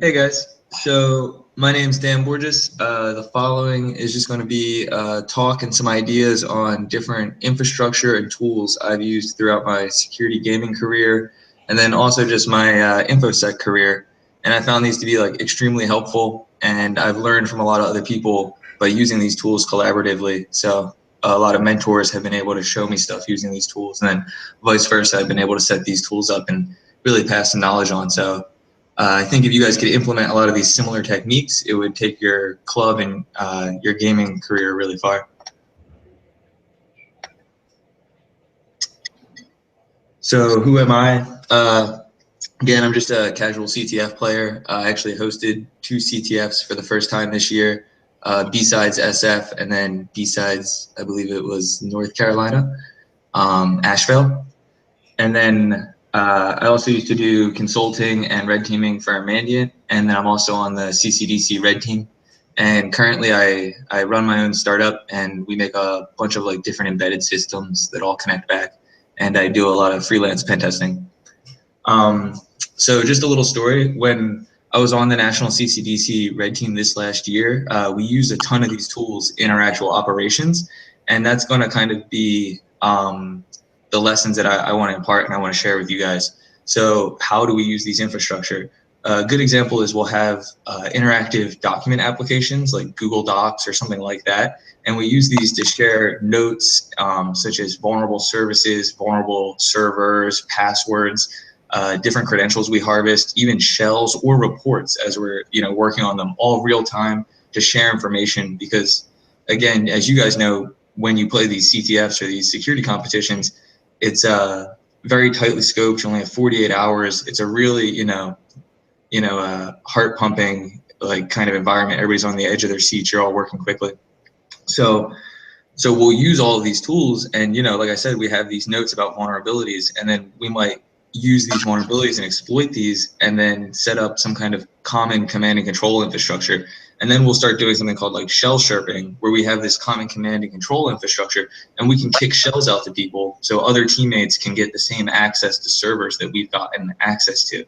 Hey guys, so my name's Dan Borges. The following is just going to be a talk and some ideas on different infrastructure and tools I've used throughout my security gaming career, and then also just my InfoSec career. And I found these to be like extremely helpful, and I've learned from a lot of other people by using these tools collaboratively. So a lot of mentors have been able to show me stuff using these tools, and then vice versa, I've been able to set these tools up and really pass the knowledge on. So I think if you guys could implement a lot of these similar techniques, it would take your club and your gaming career really far. So who am I? Again, I'm just a casual CTF player. I actually hosted 2 CTFs for the first time this year, B-sides SF, and then B-sides, I believe it was North Carolina, Asheville. And then I also used to do consulting and red teaming for Mandiant, and then I'm also on the CCDC red team. And currently I run my own startup, and we make a bunch of like different embedded systems that all connect back. And I do a lot of freelance pen testing. So just a little story. When I was on the national CCDC red team this last year, we used a ton of these tools in our actual operations. And that's going to kind of be the lessons that I want to impart and I want to share with you guys. So how do we use these infrastructure? A good example is we'll have interactive document applications like Google Docs or something like that. And we use these to share notes such as vulnerable services, vulnerable servers, passwords, different credentials we harvest, even shells or reports as we're working on them all real time to share information. Because again, as you guys know, when you play these CTFs or these security competitions, it's very tightly scoped. You only have 48 hours. It's a really heart pumping like kind of environment. Everybody's on the edge of their seats. You're all working quickly. So we'll use all of these tools, and like I said, we have these notes about vulnerabilities, and then we might use these vulnerabilities and exploit these, and then set up some kind of common command and control infrastructure. And then we'll start doing something called like shell sharpening, where we have this common command and control infrastructure, and we can kick shells out to people so other teammates can get the same access to servers that we've gotten access to.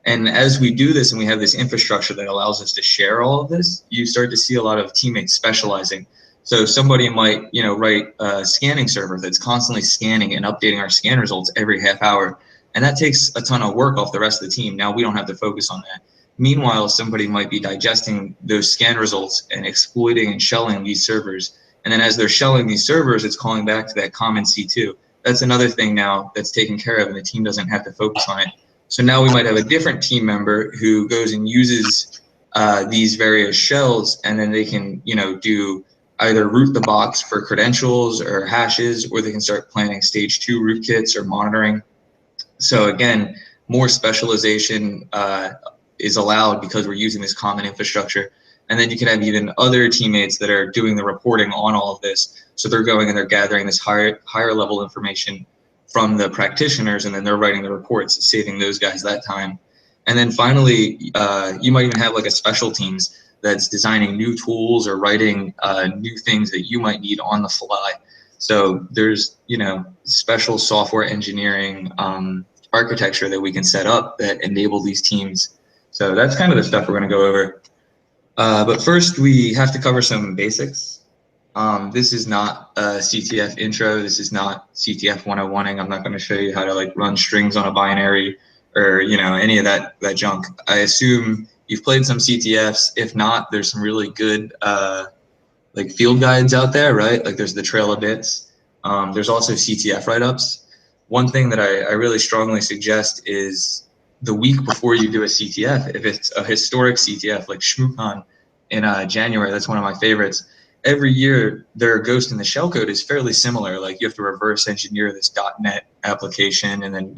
And as we do this and we have this infrastructure that allows us to share all of this, you start to see a lot of teammates specializing. So somebody might, write a scanning server that's constantly scanning and updating our scan results every half hour. And that takes a ton of work off the rest of the team. Now we don't have to focus on that. Meanwhile, somebody might be digesting those scan results and exploiting and shelling these servers. And then as they're shelling these servers, it's calling back to that common C2. That's another thing now that's taken care of, and the team doesn't have to focus on it. So now we might have a different team member who goes and uses these various shells, and then they can, do either root the box for credentials or hashes, or they can start planning stage 2 rootkits or monitoring. So again, more specialization is allowed because we're using this common infrastructure. And then you can have even other teammates that are doing the reporting on all of this. So they're going and they're gathering this higher level information from the practitioners, and then they're writing the reports, saving those guys that time. And then finally, you might even have like a special teams that's designing new tools or writing new things that you might need on the fly. So there's, special software engineering architecture that we can set up that enable these teams. So that's kind of the stuff we're going to go over. But first, we have to cover some basics. This is not a CTF intro. This is not CTF 101ing. I'm not going to show you how to like run strings on a binary or any of that junk. I assume you've played some CTFs. If not, there's some really good like field guides out there, right? Like there's the Trail of Bits. There's also CTF write-ups. One thing that I really strongly suggest is the week before you do a CTF, if it's a historic CTF like ShmooCon in January, that's one of my favorites. Every year, their Ghost in the Shell code is fairly similar. Like you have to reverse engineer this .NET application and then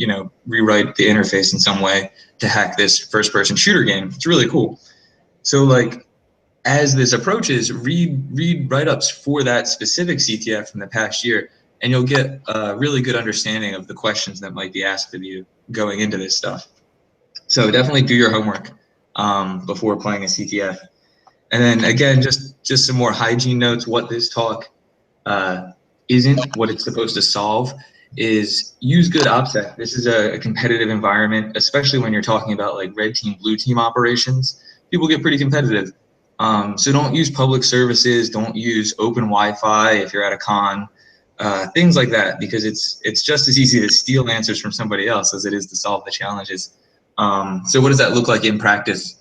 rewrite the interface in some way to hack this first-person shooter game. It's really cool. So like as this approaches, read write-ups for that specific CTF from the past year, and you'll get a really good understanding of the questions that might be asked of you going into this stuff. So definitely do your homework before playing a CTF. And then again, just some more hygiene notes. What this talk isn't, what it's supposed to solve, is use good obstet. This is a competitive environment, especially when you're talking about like red team, blue team operations. People get pretty competitive. So don't use public services, don't use open Wi-Fi if you're at a con, things like that, because it's just as easy to steal answers from somebody else as it is to solve the challenges. So what does that look like in practice?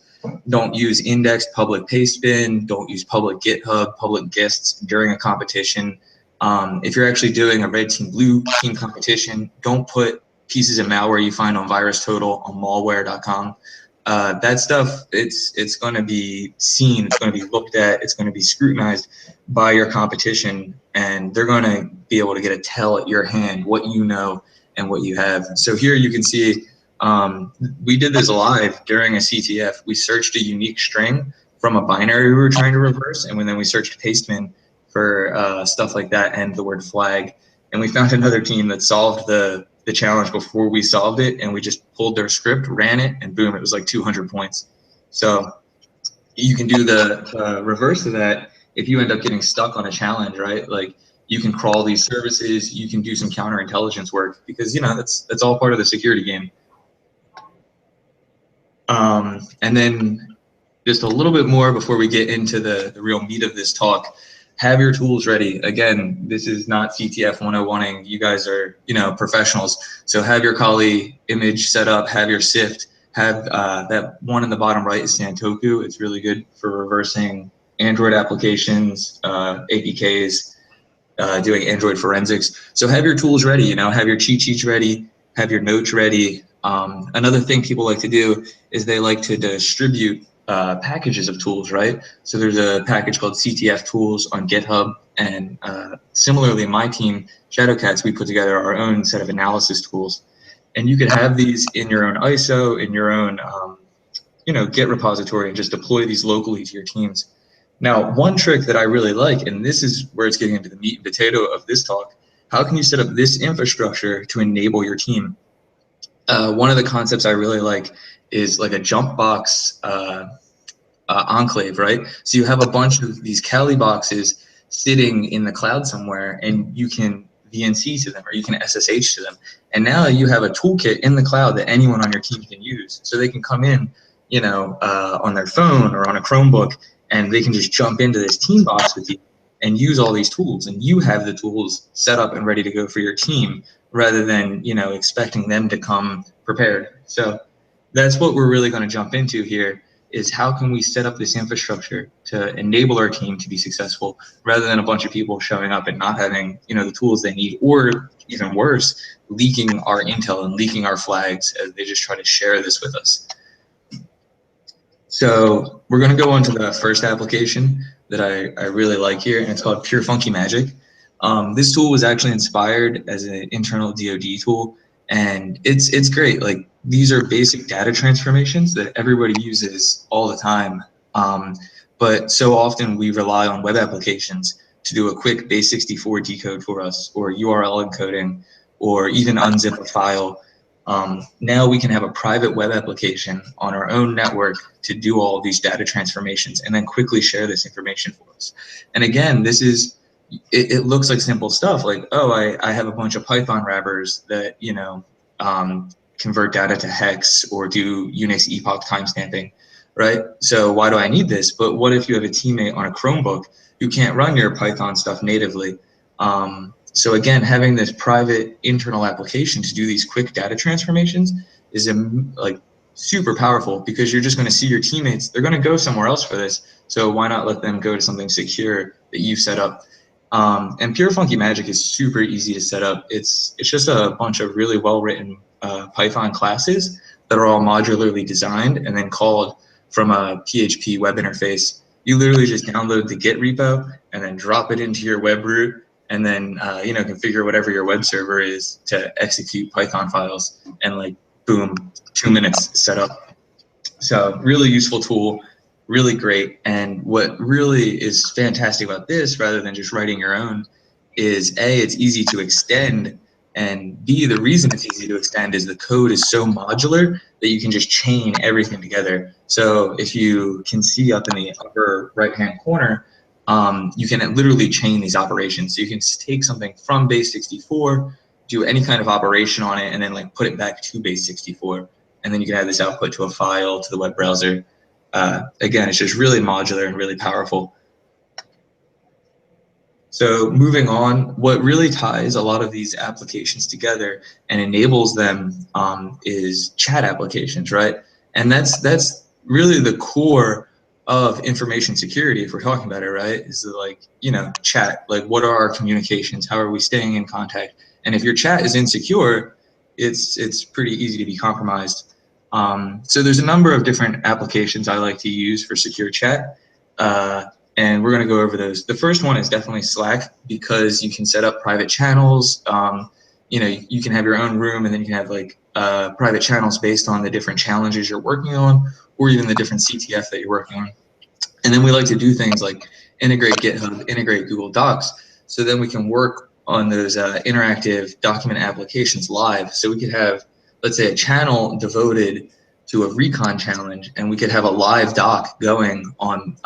Don't use indexed public pastebin, don't use public GitHub, public guests during a competition. If you're actually doing a red team, blue team competition, don't put pieces of malware you find on VirusTotal on malware.com. That stuff, it's going to be seen, it's going to be looked at, it's going to be scrutinized by your competition, and they're going to be able to get a tell at your hand what you know and what you have. So here you can see we did this live during a CTF. We searched a unique string from a binary we were trying to reverse, and then we searched pastebin for stuff like that and the word flag, and we found another team that solved the challenge before we solved it, and we just pulled their script, ran it, and boom, it was like 200 points. So you can do the reverse of that if you end up getting stuck on a challenge, right? Like you can crawl these services, you can do some counterintelligence work, because that's all part of the security game. And then just a little bit more before we get into the real meat of this talk. Have your tools ready. Again, this is not CTF 101ing. You guys are, professionals. So have your Kali image set up, have your SIFT, have that one in the bottom right is Santoku. It's really good for reversing Android applications, APKs, doing Android forensics. So have your tools ready, have your cheat sheets ready, have your notes ready. Another thing people like to do is they like to distribute packages of tools, right? So there's a package called CTF tools on GitHub, and similarly, my team, Shadowcats, we put together our own set of analysis tools, and you could have these in your own ISO, in your own, Git repository, and just deploy these locally to your teams. Now, one trick that I really like, and this is where it's getting into the meat and potato of this talk, how can you set up this infrastructure to enable your team? One of the concepts I really like is like a jump box enclave, right? So you have a bunch of these Kali boxes sitting in the cloud somewhere, and you can VNC to them or you can SSH to them. And now you have a toolkit in the cloud that anyone on your team can use. So they can come in, on their phone or on a Chromebook, and they can just jump into this team box with you and use all these tools. And you have the tools set up and ready to go for your team, rather than, expecting them to come prepared. So that's what we're really going to jump into here, is how can we set up this infrastructure to enable our team to be successful, rather than a bunch of people showing up and not having, the tools they need, or even worse, leaking our intel and leaking our flags as they just try to share this with us. So we're going to go on to the first application that I really like here, and it's called Pure Funky Magic. This tool was actually inspired as an internal DoD tool, and it's great. Like, these are basic data transformations that everybody uses all the time. But so often we rely on web applications to do a quick base64 decode for us, or URL encoding, or even unzip a file. Now we can have a private web application on our own network to do all of these data transformations and then quickly share this information for us. And again, this is, it looks like simple stuff, like, oh, I have a bunch of Python wrappers that, convert data to hex or do Unix epoch timestamping, right? So why do I need this? But what if you have a teammate on a Chromebook who can't run your Python stuff natively? So again, having this private internal application to do these quick data transformations is like super powerful, because you're just going to see your teammates, they're going to go somewhere else for this. So why not let them go to something secure that you've set up? And Pure Funky Magic is super easy to set up. It's just a bunch of really well-written Python classes that are all modularly designed and then called from a PHP web interface. You literally just download the Git repo and then drop it into your web root, and then configure whatever your web server is to execute Python files, and like boom, 2 minutes set up. So really useful tool, really great. And what really is fantastic about this, rather than just writing your own, is A, it's easy to extend, and B, the reason it's easy to extend is the code is so modular that you can just chain everything together. So if you can see up in the upper right-hand corner, you can literally chain these operations. So you can take something from base64, do any kind of operation on it and then like put it back to base64. And then you can add this output to a file, to the web browser. Again, it's just really modular and really powerful. So moving on, what really ties a lot of these applications together and enables them is chat applications, right? And that's really the core of information security, if we're talking about it, right? Is like, you know, chat, like what are our communications? How are we staying in contact? And if your chat is insecure, it's pretty easy to be compromised. So there's a number of different applications I like to use for secure chat. And we're going to go over those. The first one is definitely Slack, because you can set up private channels. You know, you can have your own room, and then you can have like private channels based on the different challenges you're working on, or even the different CTF that you're working on. And then we like to do things like integrate GitHub, integrate Google Docs, so then we can work on those interactive document applications live. So we could have, let's say, a channel devoted to a recon challenge, and we could have a live doc going on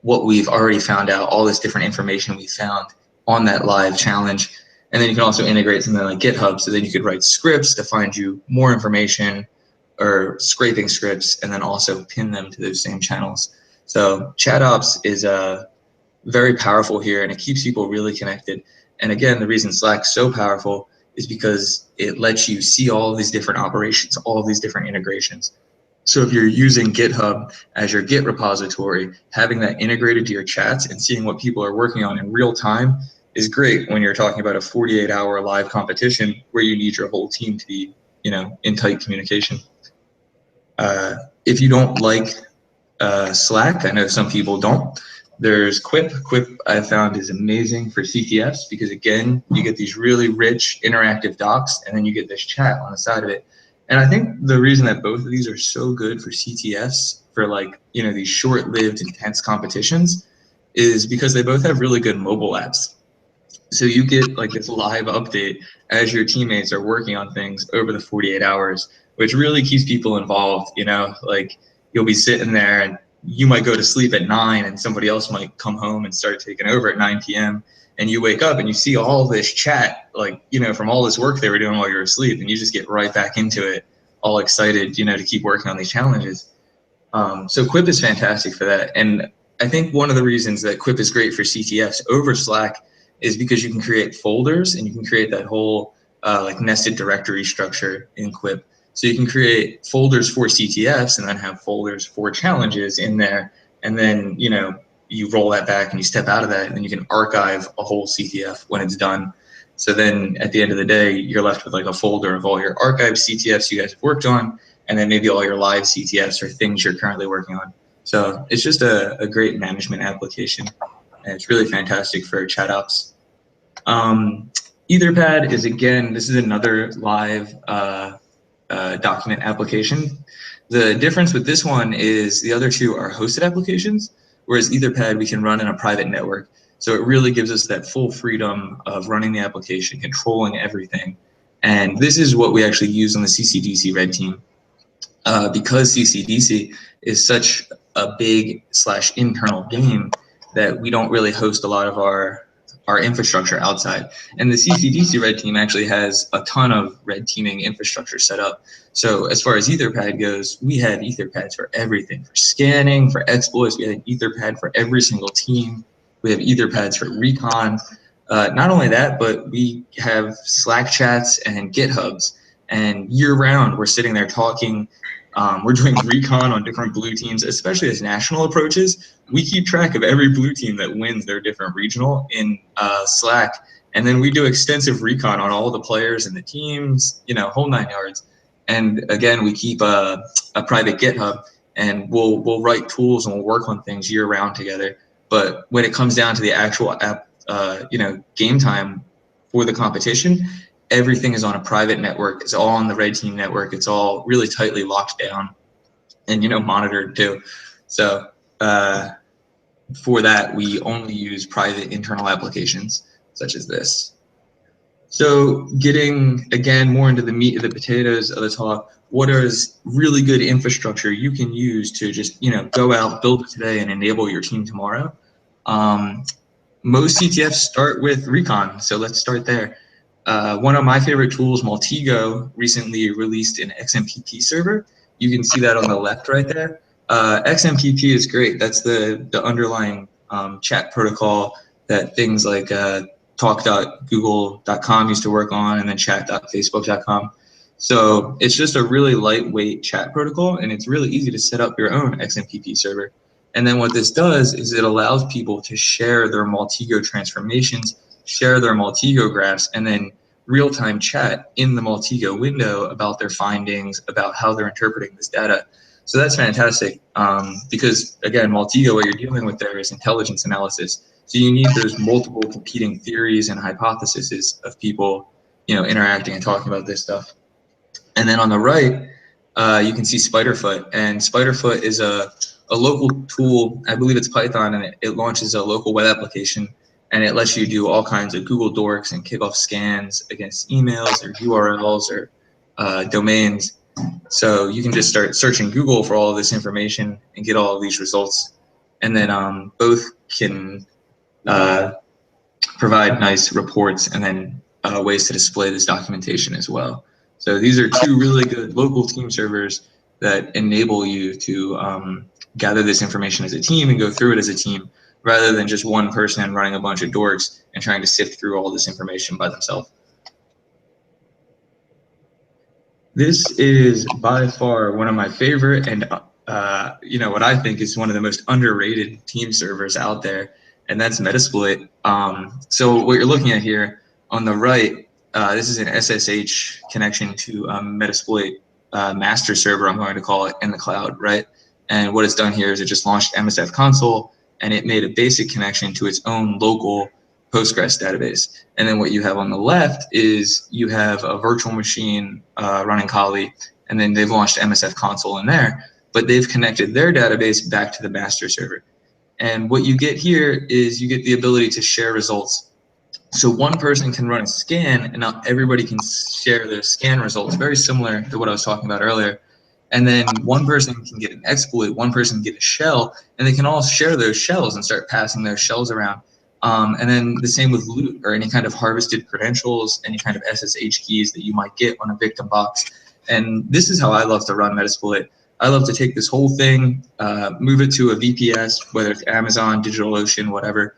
what we've already found out, all this different information we found on that live challenge. And then you can also integrate something like GitHub, so then you could write scripts to find you more information, or scraping scripts, and then also pin them to those same channels. So ChatOps is very powerful here, and it keeps people really connected. And again, the reason Slack's so powerful is because it lets you see all these different operations, all these different integrations. So if you're using GitHub as your Git repository, having that integrated to your chats and seeing what people are working on in real time is great when you're talking about a 48-hour live competition where you need your whole team to be, you know, in tight communication. If you don't like Slack, I know some people don't, there's Quip. Quip I found is amazing for CTFs, because again, you get these really rich interactive docs, and then you get this chat on the side of it. And I think the reason that both of these are so good for CTFs, for like, you know, these short-lived intense competitions, is because they both have really good mobile apps. So you get like this live update as your teammates are working on things over the 48 hours, which really keeps people involved. You know, like you'll be sitting there and you might go to sleep at 9 and somebody else might come home and start taking over at 9 p.m. and you wake up and you see all this chat, like, you know, from all this work they were doing while you were asleep, and you just get right back into it, all excited, you know, to keep working on these challenges. So Quip is fantastic for that. And I think one of the reasons that Quip is great for CTFs over Slack is because you can create folders, and you can create that whole like nested directory structure in Quip. So you can create folders for CTFs and then have folders for challenges in there. And then, you know, you roll that back and you step out of that, and then you can archive a whole CTF when it's done. So then at the end of the day, you're left with like a folder of all your archived CTFs you guys have worked on, and then maybe all your live CTFs or things you're currently working on. So it's just a great management application, and it's really fantastic for chat ops. EitherPad is, again, this is another live document application. The difference with this one is the other two are hosted applications, whereas EitherPad we can run in a private network. So it really gives us that full freedom of running the application, controlling everything. And this is what we actually use on the CCDC red team. Because CCDC is such a big / internal game that we don't really host a lot of our infrastructure outside. And the CCDC red team actually has a ton of red teaming infrastructure set up. So as far as EtherPad goes, we have EtherPads for everything, for scanning, for exploits. We have an EtherPad for every single team. We have EtherPads for recon. Not only that, but we have Slack chats and GitHubs. And year round, we're sitting there talking. We're doing recon on different blue teams, especially as national approaches. We keep track of every blue team that wins their different regional in Slack. And then we do extensive recon on all the players and the teams, you know, whole 9 yards. And again, we keep a private GitHub, and we'll write tools and we'll work on things year round together. But when it comes down to the actual app, you know, game time for the competition, everything is on a private network. It's all on the red team network. It's all really tightly locked down and, you know, monitored too. So for that, we only use private internal applications such as this. So getting, again, more into the meat of the potatoes of the talk, what is really good infrastructure you can use to just, you know, go out, build it today, and enable your team tomorrow? Most CTFs start with recon, so let's start there. One of my favorite tools, Maltego, recently released an XMPP server. You can see that on the left right there. XMPP is great. That's the underlying chat protocol that things like talk.google.com used to work on, and then chat.facebook.com. So it's just a really lightweight chat protocol, and it's really easy to set up your own XMPP server. And then what this does is it allows people to share their Maltego transformations, share their Maltego graphs, and then real-time chat in the Maltego window about their findings, about how they're interpreting this data. So that's fantastic because, again, Maltego, what you're dealing with there is intelligence analysis. So you need those multiple competing theories and hypotheses of people, interacting and talking about this stuff. And then on the right, you can see Spiderfoot. And Spiderfoot is a local tool. I believe it's Python, and it launches a local web application, and it lets you do all kinds of Google Dorks and kick off scans against emails or URLs or domains. So you can just start searching Google for all of this information and get all of these results. And then both can provide nice reports and then ways to display this documentation as well. So these are two really good local team servers that enable you to gather this information as a team and go through it as a team, rather than just one person running a bunch of dorks and trying to sift through all this information by themselves. This is by far one of my favorite and what I think is one of the most underrated team servers out there, and that's Metasploit. So what you're looking at here on the right, this is an SSH connection to Metasploit master server, I'm going to call it, in the cloud, right? And what it's done here is it just launched MSF console, and it made a basic connection to its own local Postgres database. And then what you have on the left is you have a virtual machine running Kali, and then they've launched MSF console in there, but they've connected their database back to the master server. And what you get here is you get the ability to share results. So one person can run a scan, and now everybody can share their scan results, very similar to what I was talking about earlier. And then one person can get an exploit, one person can get a shell, and they can all share those shells and start passing those shells around. And then the same with loot or any kind of harvested credentials, any kind of SSH keys that you might get on a victim box. And this is how I love to run Metasploit. I love to take this whole thing, move it to a VPS, whether it's Amazon, DigitalOcean, whatever.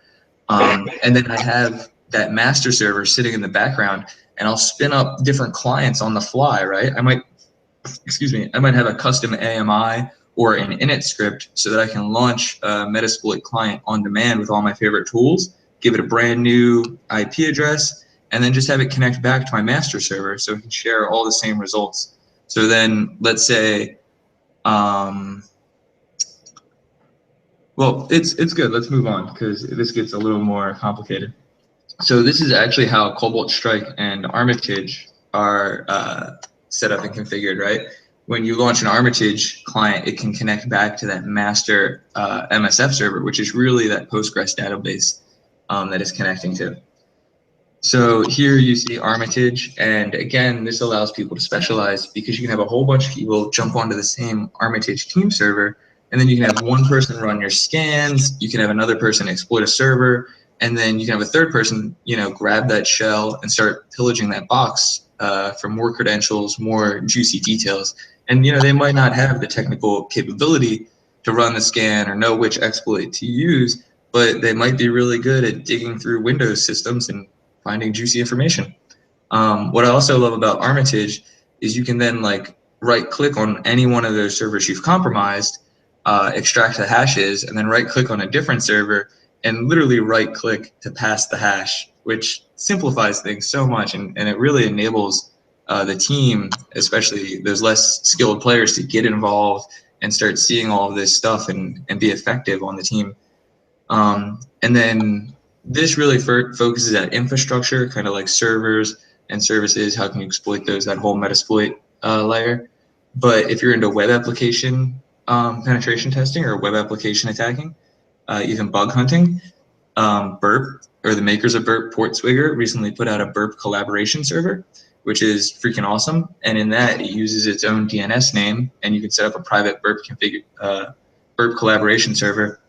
And then I have that master server sitting in the background, and I'll spin up different clients on the fly, right? I might have a custom AMI or an init script so that I can launch a Metasploit client on demand with all my favorite tools, give it a brand new IP address, and then just have it connect back to my master server so it can share all the same results. So then let's say, well, it's good. Let's move on because this gets a little more complicated. So this is actually how Cobalt Strike and Armitage are set up and configured, right? When you launch an Armitage client, it can connect back to that master MSF server, which is really that Postgres database that it's connecting to. So here you see Armitage, and again, this allows people to specialize because you can have a whole bunch of people jump onto the same Armitage team server, and then you can have one person run your scans, you can have another person exploit a server, and then you can have a third person, grab that shell and start pillaging that box for more credentials, more juicy details. And, they might not have the technical capability to run the scan or know which exploit to use, but they might be really good at digging through Windows systems and finding juicy information. What I also love about Armitage is you can then right-click on any one of those servers you've compromised, extract the hashes, and then right-click on a different server and literally right-click to pass the hash, which simplifies things so much, and it really enables the team, especially those less skilled players, to get involved and start seeing all of this stuff and be effective on the team. And then this really focuses at infrastructure, kind of like servers and services. How can you exploit those, that whole Metasploit layer? But if you're into web application penetration testing or web application attacking, even bug hunting, Burp, or the makers of Burp, Portswigger, recently put out a Burp collaboration server, which is freaking awesome. And in that, it uses its own DNS name, and you can set up a private Burp collaboration server.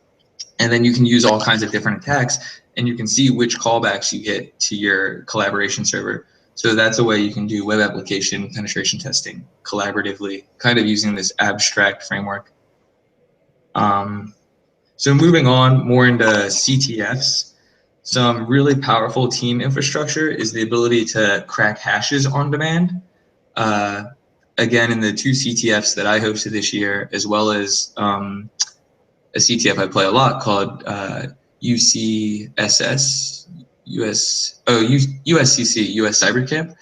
And then you can use all kinds of different attacks, and you can see which callbacks you get to your collaboration server. So that's a way you can do web application penetration testing collaboratively, kind of using this abstract framework. So moving on more into CTFs, some really powerful team infrastructure is the ability to crack hashes on demand. Again, in the 2 CTFs that I hosted this year, as well as a CTF I play a lot called UCSS, USCC, US Cyber Camp.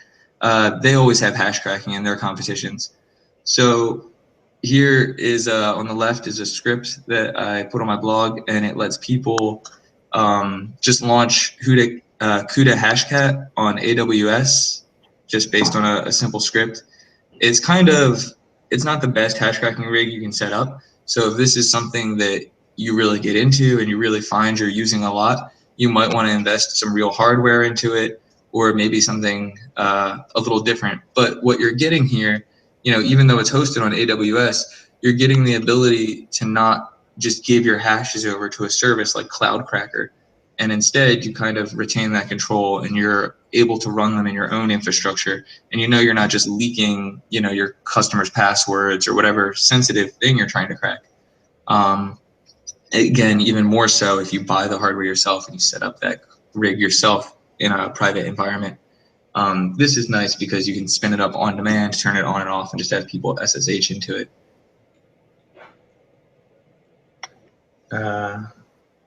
They always have hash cracking in their competitions. So here is on the left is a script that I put on my blog, and it lets people just launch CUDA hashcat on AWS just based on a simple script. It's not the best hash cracking rig you can set up. So if this is something that you really get into and you really find you're using a lot, you might want to invest some real hardware into it, or maybe something a little different. But what you're getting here, even though it's hosted on AWS, you're getting the ability to not just give your hashes over to a service like Cloudcracker, and instead you kind of retain that control and you're able to run them in your own infrastructure, and you're not just leaking your customers' passwords or whatever sensitive thing you're trying to crack. Again, even more so if you buy the hardware yourself and you set up that rig yourself in a private environment. This is nice because you can spin it up on demand, turn it on and off, and just have people SSH into it.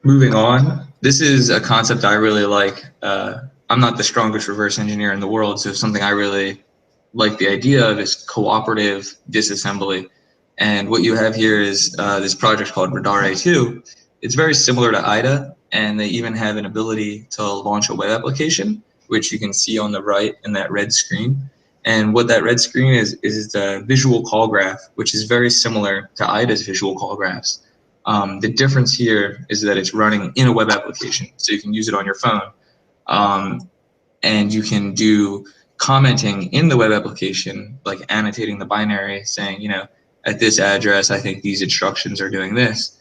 Moving on, this is a concept I really like. I'm not the strongest reverse engineer in the world, so something I really like the idea of is cooperative disassembly. And what you have here is this project called Radare 2. It's very similar to IDA, and they even have an ability to launch a web application, which you can see on the right in that red screen. And what that red screen is the visual call graph, which is very similar to IDA's visual call graphs. The difference here is that it's running in a web application, so you can use it on your phone. And you can do commenting in the web application, like annotating the binary, saying, at this address, I think these instructions are doing this.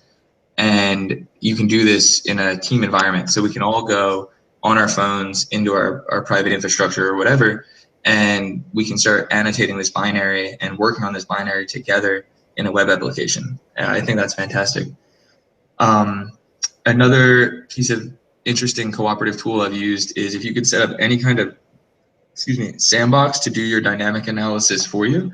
And you can do this in a team environment. So we can all go on our phones into our private infrastructure or whatever, and we can start annotating this binary and working on this binary together in a web application. And I think that's fantastic. Another piece of interesting cooperative tool I've used is if you could set up any kind of, sandbox to do your dynamic analysis for you.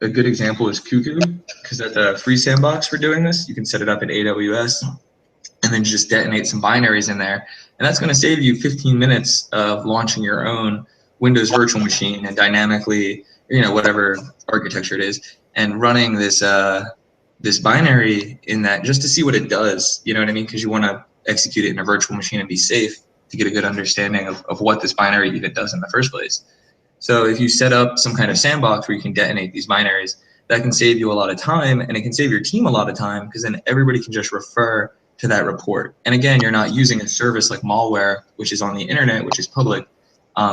A good example is Cuckoo, because that's a free sandbox for doing this. You can set it up in AWS and then just detonate some binaries in there. And that's going to save you 15 minutes of launching your own Windows virtual machine and dynamically, whatever architecture it is, and running this this binary in that just to see what it does. You know what I mean? Because you want to execute it in a virtual machine and be safe to get a good understanding of what this binary even does in the first place. So if you set up some kind of sandbox where you can detonate these binaries, that can save you a lot of time, and it can save your team a lot of time, because then everybody can just refer to that report. And again, you're not using a service like malware, which is on the internet, which is public.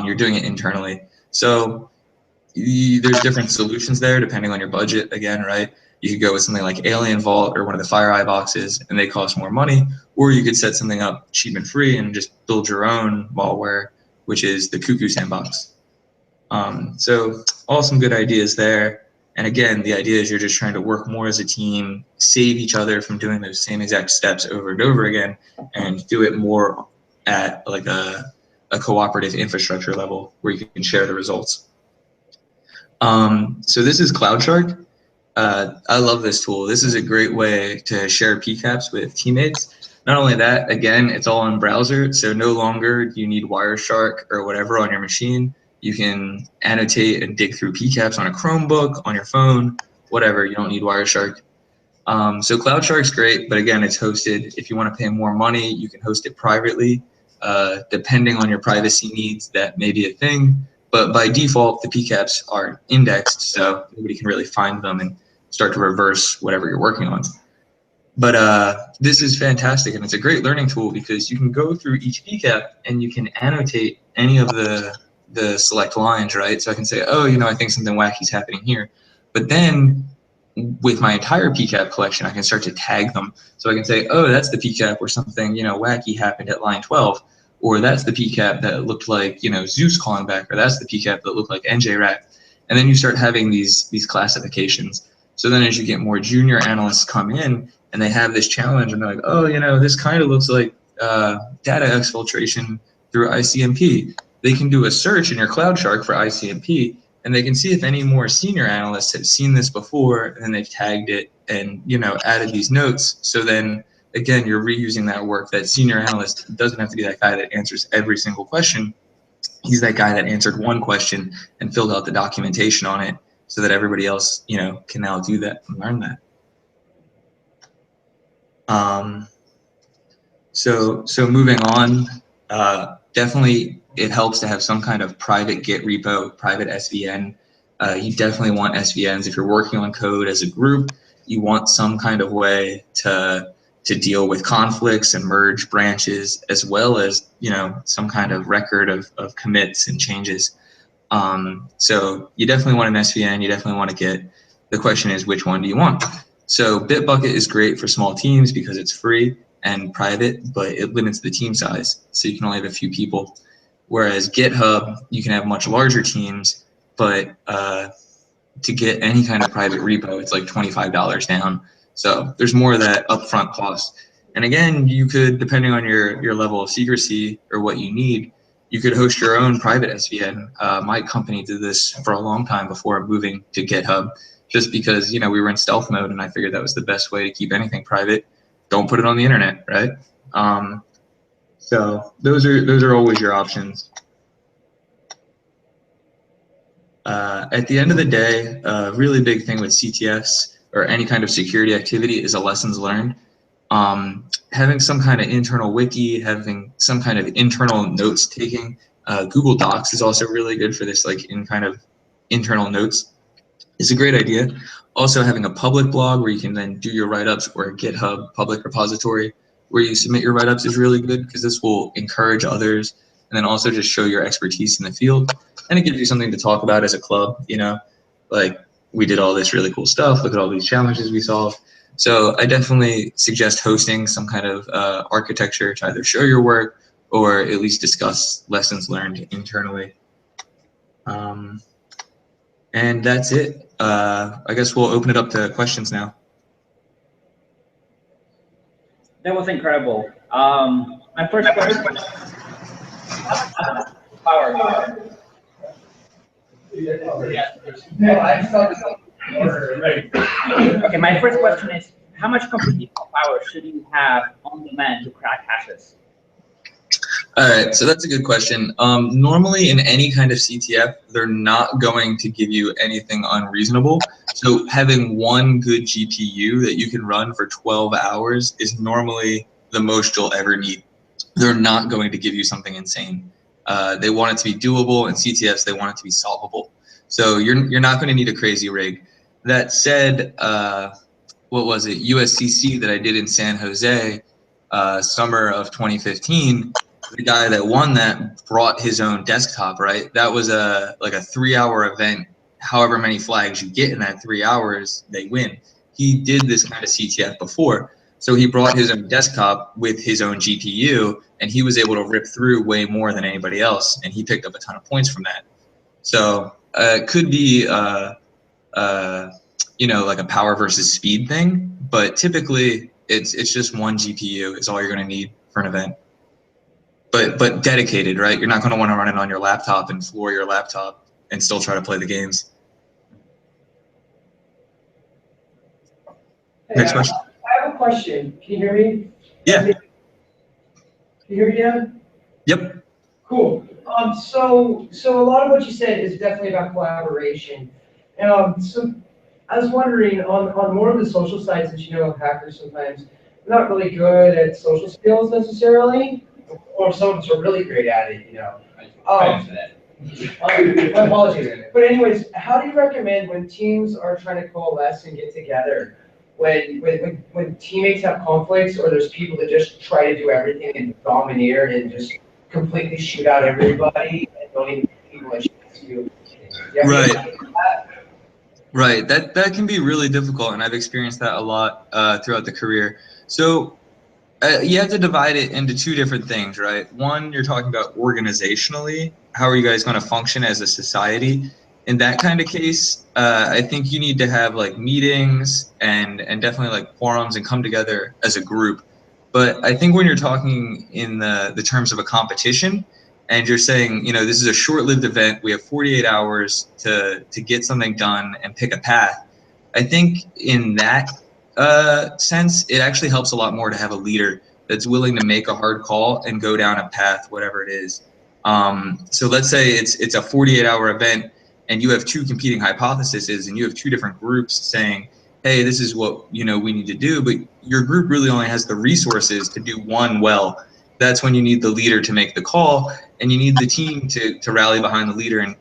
You're doing it internally. So there's different solutions there depending on your budget, again, right? You could go with something like Alien Vault or one of the FireEye boxes, and they cost more money, or you could set something up cheap and free and just build your own malware, which is the Cuckoo sandbox. So all some good ideas there. And again, the idea is you're just trying to work more as a team, save each other from doing those same exact steps over and over again, and do it more at like a cooperative infrastructure level where you can share the results. So this is Cloudshark. I love this tool. This is a great way to share PCAPs with teammates. Not only that, again, it's all in browser, so no longer do you need Wireshark or whatever on your machine. You can annotate and dig through PCAPs on a Chromebook, on your phone, whatever. You don't need Wireshark. So Cloudshark's great, but again, it's hosted. If you want to pay more money, you can host it privately. Depending on your privacy needs, that may be a thing. But by default, the PCAPs are indexed, so nobody can really find them and start to reverse whatever you're working on. But this is fantastic, and it's a great learning tool because you can go through each PCAP and you can annotate any of the select lines, right? So I can say, oh, I think something wacky is happening here. But then with my entire PCAP collection, I can start to tag them. So I can say, oh, that's the PCAP where something, wacky happened at line 12. or that's the PCAP that looked like, Zeus calling back, or that's the PCAP that looked like NJRAC. And then you start having these classifications. So then as you get more junior analysts come in and they have this challenge and they're like, oh, this kind of looks like data exfiltration through ICMP. They can do a search in your Cloudshark for ICMP, and they can see if any more senior analysts have seen this before, and they've tagged it and added these notes. So then again, you're reusing that work. That senior analyst doesn't have to be that guy that answers every single question. He's that guy that answered one question and filled out the documentation on it, so that everybody else can now do that and learn that. So moving on, definitely it helps to have some kind of private Git repo, private SVN. You definitely want SVNs if you're working on code as a group. You want some kind of way to deal with conflicts and merge branches, as well as some kind of record of commits and changes. So you definitely want an SVN. You definitely want to Git. The question is, which one do you want? So Bitbucket is great for small teams because it's free and private, but it limits the team size, so you can only have a few people. Whereas GitHub, you can have much larger teams, but to get any kind of private repo, it's like $25 down. So there's more of that upfront cost. And again, you could, depending on your level of secrecy or what you need, you could host your own private SVN. My company did this for a long time before moving to GitHub, just because we were in stealth mode, and I figured that was the best way to keep anything private. Don't put it on the internet, right? So those are always your options. At the end of the day, a really big thing with CTFs or any kind of security activity is a lessons learned. Having some kind of internal wiki, having some kind of internal notes taking. Google Docs is also really good for this, like in kind of internal notes. It's a great idea. Also, having a public blog where you can then do your write-ups, or a GitHub public repository where you submit your write-ups is really good, because this will encourage others and then also just show your expertise in the field. And it gives you something to talk about as a club, like we did all this really cool stuff. Look at all these challenges we solved. So I definitely suggest hosting some kind of architecture to either show your work or at least discuss lessons learned internally. And that's it. I guess we'll open it up to questions now. That was incredible. My first question. Power. Okay, my first question is, how much computational power should you have on demand to crack hashes? All right, so that's a good question. Normally in any kind of CTF, they're not going to give you anything unreasonable. So having one good GPU that you can run for 12 hours is normally the most you'll ever need. They're not going to give you something insane. They want it to be doable, and CTFs, they want it to be solvable. So you're not going to need a crazy rig. That said, what was it, USCC that I did in San Jose, summer of 2015, the guy that won that brought his own desktop, right? That was like a 3-hour event. However many flags you get in that 3 hours, they win. He did this kind of CTF before. So he brought his own desktop with his own GPU, and he was able to rip through way more than anybody else, and he picked up a ton of points from that. So it could be, like a power versus speed thing, but typically it's just one GPU is all you're going to need for an event. But dedicated, right? You're not going to want to run it on your laptop and floor your laptop and still try to play the games. Hey, Next question. I have a question. Can you hear me? Yeah. Can you hear me now? Yep. Cool. So a lot of what you said is definitely about collaboration. So I was wondering on more of the social sides, that hackers sometimes not really good at social skills necessarily, or some of us are really great at it, my apologies. But anyways, how do you recommend when teams are trying to coalesce and get together, when teammates have conflicts, or there's people that just try to do everything and domineer and just completely shoot out everybody and don't even people that shoot you? Right. Right. That can be really difficult, and I've experienced that a lot throughout the career. So You have to divide it into two different things, right? One, you're talking about organizationally. How are you guys going to function as a society? In that kind of case, I think you need to have like meetings and definitely like forums and come together as a group. But I think when you're talking in the terms of a competition, and you're saying, this is a short-lived event, we have 48 hours to get something done and pick a path. I think in that sense, it actually helps a lot more to have a leader that's willing to make a hard call and go down a path, whatever it is. So let's say it's a 48-hour event and you have two competing hypotheses and you have two different groups saying, hey, this is what we need to do, but your group really only has the resources to do one well. That's when you need the leader to make the call, and you need the team to rally behind the leader and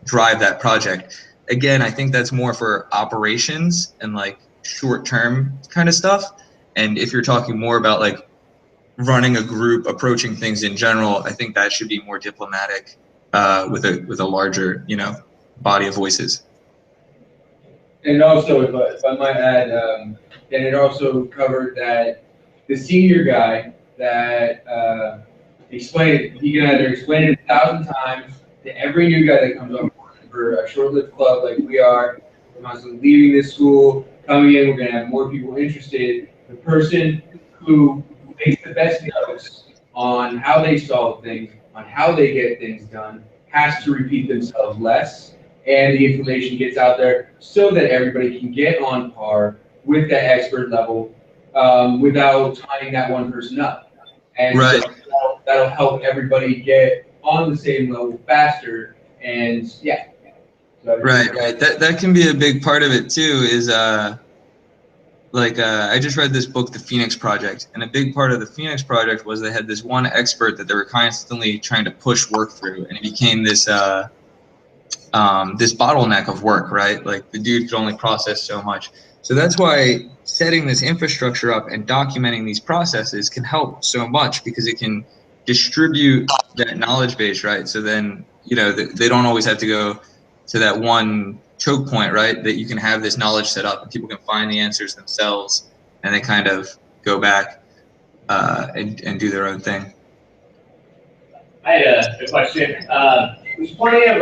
drive that project. Again, I think that's more for operations and like short-term kind of stuff. And if you're talking more about like running a group, approaching things in general, I think that should be more diplomatic with a larger body of voices. And also, if I might add, then it also covered that the senior guy that explained it, he can either explain it 1,000 times to every new guy that comes on board for a short-lived club like we are. We're constantly leaving this school, coming in, we're going to have more people interested. The person who makes the best notes on how they solve things, on how they get things done, has to repeat themselves less, and the information gets out there so that everybody can get on par with the expert level without tying that one person up. And right. So that'll help everybody get on the same level faster. And yeah. So right. That can be a big part of it too, is I just read this book, The Phoenix Project, and a big part of the Phoenix Project was they had this one expert that they were constantly trying to push work through, and it became this this bottleneck of work, right? Like the dude could only process so much. So that's why setting this infrastructure up and documenting these processes can help so much, because it can distribute that knowledge base, right? So then, they don't always have to go to that one choke point, right? That you can have this knowledge set up and people can find the answers themselves and they kind of go back and do their own thing. I had a question. There's plenty of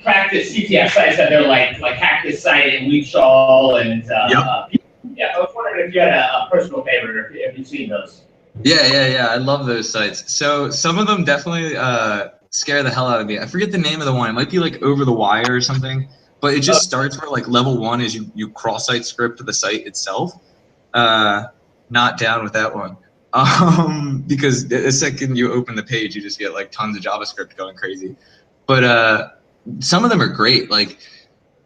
practice CTF sites that are like Hack This Site and Leapshaw and yeah. I was wondering if you had a personal favorite, or if you've seen those. Yeah. I love those sites. So some of them definitely scare the hell out of me. I forget the name of the one. It might be like Over the Wire or something. But it just starts where like level 1 is you cross-site script the site itself. Not down with that one. Because the second you open the page, you just get like tons of JavaScript going crazy. But some of them are great. Like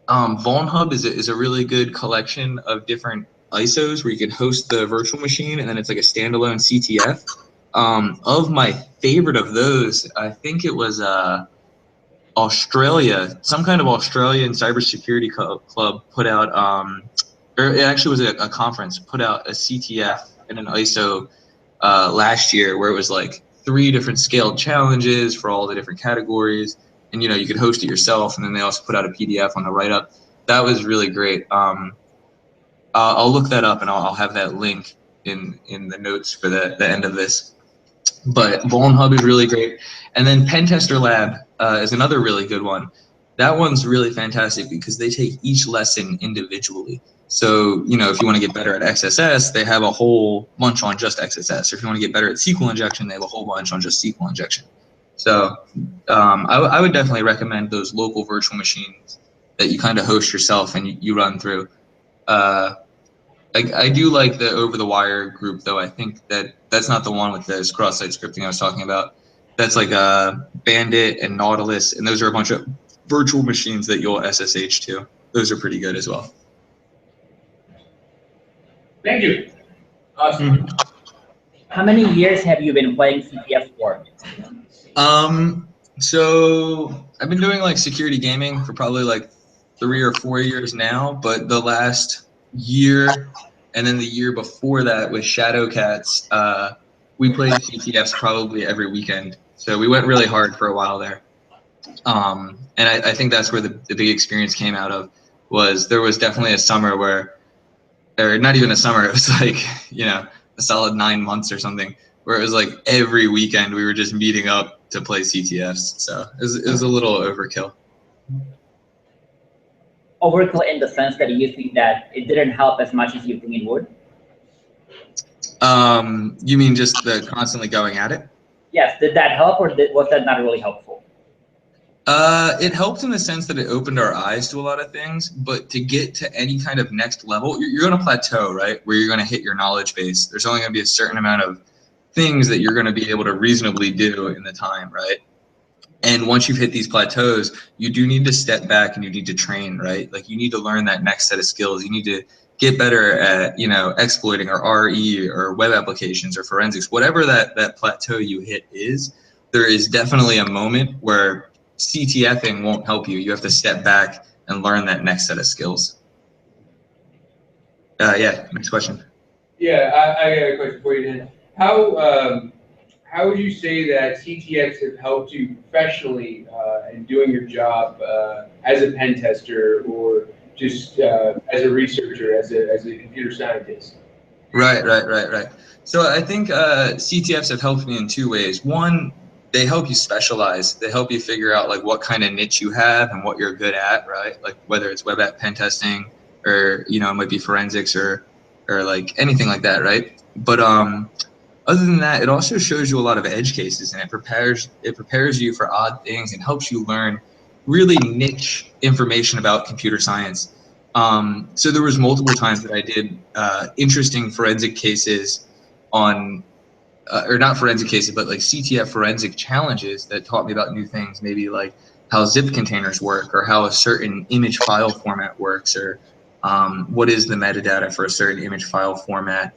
VulnHub is a really good collection of different ISOs where you can host the virtual machine, and then it's like a standalone CTF. Of my favorite of those, I think it was Australia, some kind of Australian cybersecurity club put out, or it actually was a conference, put out a CTF and an ISO last year where it was like 3 different scaled challenges for all the different categories, and you could host it yourself, and then they also put out a PDF on the write-up. That was really great. I'll look that up and I'll have that link in the notes for the end of this. But VulnHub is really great. And then Pentester Lab is another really good one. That one's really fantastic because they take each lesson individually. So, if you want to get better at XSS, they have a whole bunch on just XSS. Or if you want to get better at SQL injection, they have a whole bunch on just SQL injection. So I would definitely recommend those local virtual machines that you kind of host yourself and you run through. I do like the Over the Wire group, though. I think that's not the one with this cross-site scripting I was talking about. That's like Bandit and Nautilus, and those are a bunch of virtual machines that you'll SSH to. Those are pretty good as well. Thank you. Awesome. How many years have you been playing CTF for? So I've been doing like security gaming for probably like 3 or 4 years now, but the last year and then the year before that with Shadowcats, we played CTFs probably every weekend. So we went really hard for a while there. And I think that's where the big experience came out of. Was there was definitely a summer where, or not even a summer, it was like, the a solid 9 months or something, where it was like every weekend we were just meeting up to play CTFs. So it was a little overkill. Overkill in the sense that you think that it didn't help as much as you think it would? You mean just the constantly going at it? Yes, did that help, or was that not really helpful? It helped in the sense that it opened our eyes to a lot of things, but to get to any kind of next level, you're going to plateau, right? Where you're going to hit your knowledge base. There's only going to be a certain amount of things that you're going to be able to reasonably do in the time, right? And once you've hit these plateaus, you do need to step back and you need to train, right? Like you need to learn that next set of skills. You need to get better at, you know, exploiting or RE or web applications or forensics, whatever that plateau you hit is. There is definitely a moment where CTFing won't help you. You have to step back and learn that next set of skills. Yeah, next question. Yeah, I got a question for you then. How would you say that CTFs have helped you professionally in doing your job as a pen tester or just as a researcher, as a computer scientist? Right. So I think CTFs have helped me in 2 ways. One, they help you specialize. They help you figure out like what kind of niche you have and what you're good at, right? Like whether it's web app pen testing or, you know, it might be forensics or like anything like that, right? But other than that, it also shows you a lot of edge cases, and it prepares you for odd things and helps you learn really niche information about computer science. So there was multiple times that I did interesting forensic cases on, or not forensic cases, but like CTF forensic challenges that taught me about new things, maybe like how zip containers work or how a certain image file format works, or what is the metadata for a certain image file format.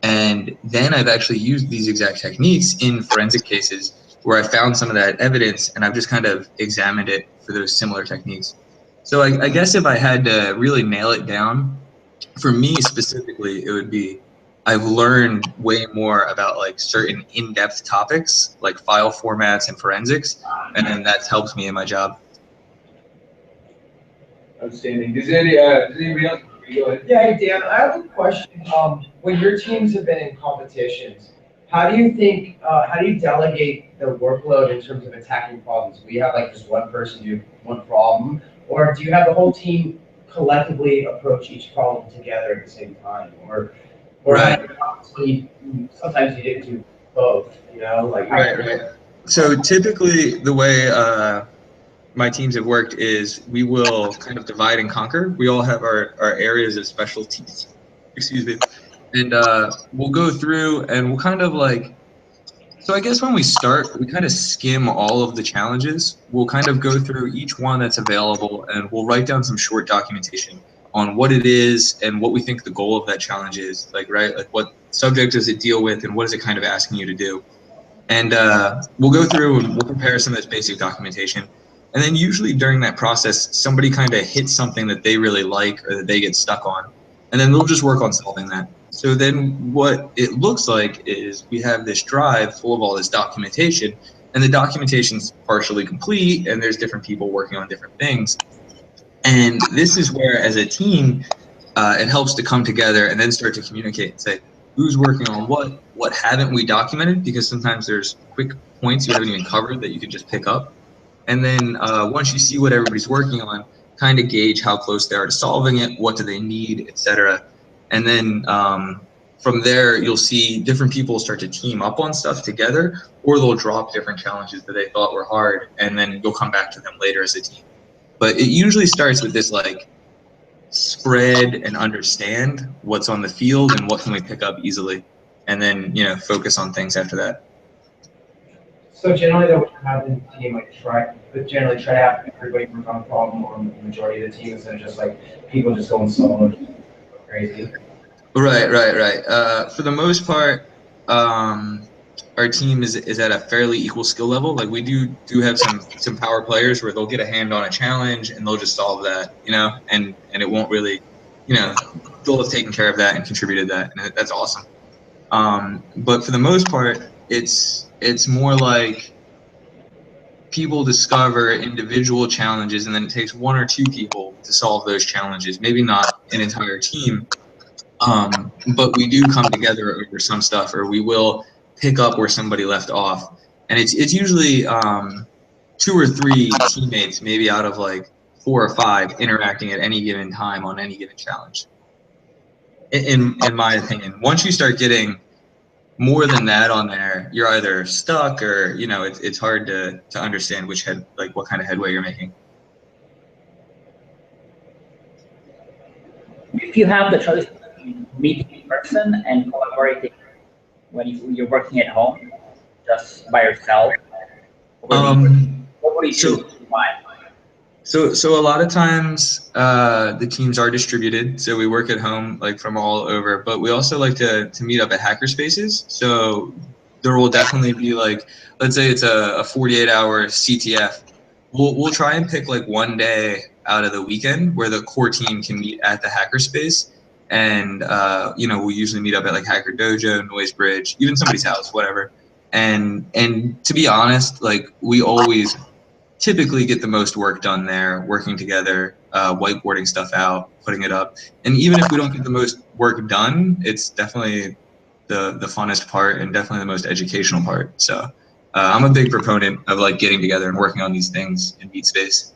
And then I've actually used these exact techniques in forensic cases where I found some of that evidence and I've just kind of examined it for those similar techniques. So I guess if I had to really nail it down, for me specifically, it would be I've learned way more about like certain in-depth topics like file formats and forensics, and then that's helped me in my job. Outstanding. Does anybody else? Go ahead. Yeah, hey Dan, I have a question. When your teams have been in competitions, how do you delegate the workload in terms of attacking problems? Do you have like just one person do one problem, or do you have the whole team collectively approach each problem together at the same time? Or Right. Sometimes you didn't do both, you know? Like Right. So typically the way my teams have worked is we will kind of divide and conquer. We all have our areas of specialties, excuse me, and we'll go through and we'll kind of like, so I guess when we start, we kind of skim all of the challenges. We'll kind of go through each one that's available and we'll write down some short documentation on what it is and what we think the goal of that challenge is, like, right? Like what subject does it deal with and what is it kind of asking you to do? And we'll go through and we'll prepare some of this basic documentation. And then usually during that process, somebody kind of hits something that they really like or that they get stuck on. And then they'll just work on solving that. So then what it looks like is we have this drive full of all this documentation, and the documentation's partially complete, and there's different people working on different things. And this is where, as a team, it helps to come together and then start to communicate and say, who's working on what haven't we documented? Because sometimes there's quick points you haven't even covered that you could just pick up. And then once you see what everybody's working on, kind of gauge how close they are to solving it, what do they need, etc. And then from there, you'll see different people start to team up on stuff together, or they'll drop different challenges that they thought were hard, and then you'll come back to them later as a team. But it usually starts with this like spread and understand what's on the field and what can we pick up easily, and then, you know, focus on things after that. So generally, though, having the team like generally try to have everybody work on a problem, or the majority of the team, instead of just like people just going solo crazy. Right. For the most part, our team is at a fairly equal skill level. Like we do have some power players where they'll get a hand on a challenge and they'll just solve that, you know, and it won't really, you know, they'll have taken care of that and contributed that, and that's awesome. But for the most part, it's more like people discover individual challenges, and then it takes one or two people to solve those challenges, maybe not an entire team. But we do come together over some stuff, or we will pick up where somebody left off. And it's usually 2 or 3 teammates, maybe out of like 4 or 5, interacting at any given time on any given challenge. In my opinion, once you start getting more than that on there, you're either stuck or, you know, it's hard to understand what kind of headway you're making. If you have the choice between meeting in person and collaborating when you're working at home, just by yourself, what would you choose? Why? So a lot of times the teams are distributed, so we work at home like from all over, but we also like to meet up at hackerspaces. So there will definitely be like, let's say it's a 48-hour CTF. We'll try and pick like one day out of the weekend where the core team can meet at the hackerspace, and you know, we'll usually meet up at like Hacker Dojo, Noise Bridge, even somebody's house, whatever. And to be honest, like we always typically get the most work done there, working together, whiteboarding stuff out, putting it up. And even if we don't get the most work done, it's definitely the funnest part and definitely the most educational part. So I'm a big proponent of like getting together and working on these things in Meet Space.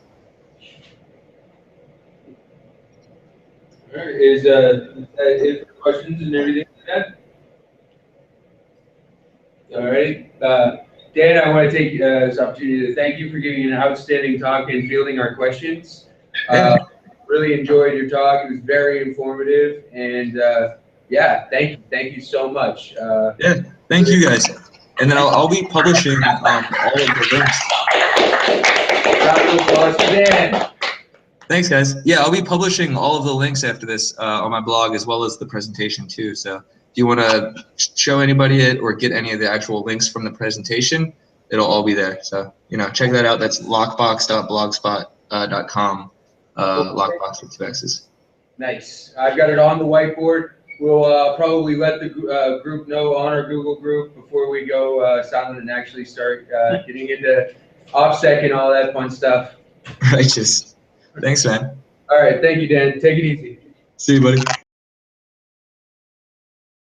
All right, is that it for questions and everything like that? All right. Dan, I want to take this opportunity to thank you for giving an outstanding talk and fielding our questions. Really enjoyed your talk. It was very informative, and yeah, thank you so much. Yeah, thank you guys. And then I'll be publishing all of the links. Dan. Thanks, guys. Yeah, I'll be publishing all of the links after this on my blog, as well as the presentation too. So if you want to show anybody it or get any of the actual links from the presentation, it'll all be there. So, you know, check that out. That's lockbox.blogspot.com, lockbox with 2 X's. Nice. I've got it on the whiteboard. We'll probably let the group know on our Google group before we go silent and actually start getting into OPSEC and all that fun stuff. Righteous. Thanks, man. All right. Thank you, Dan. Take it easy. See you, buddy.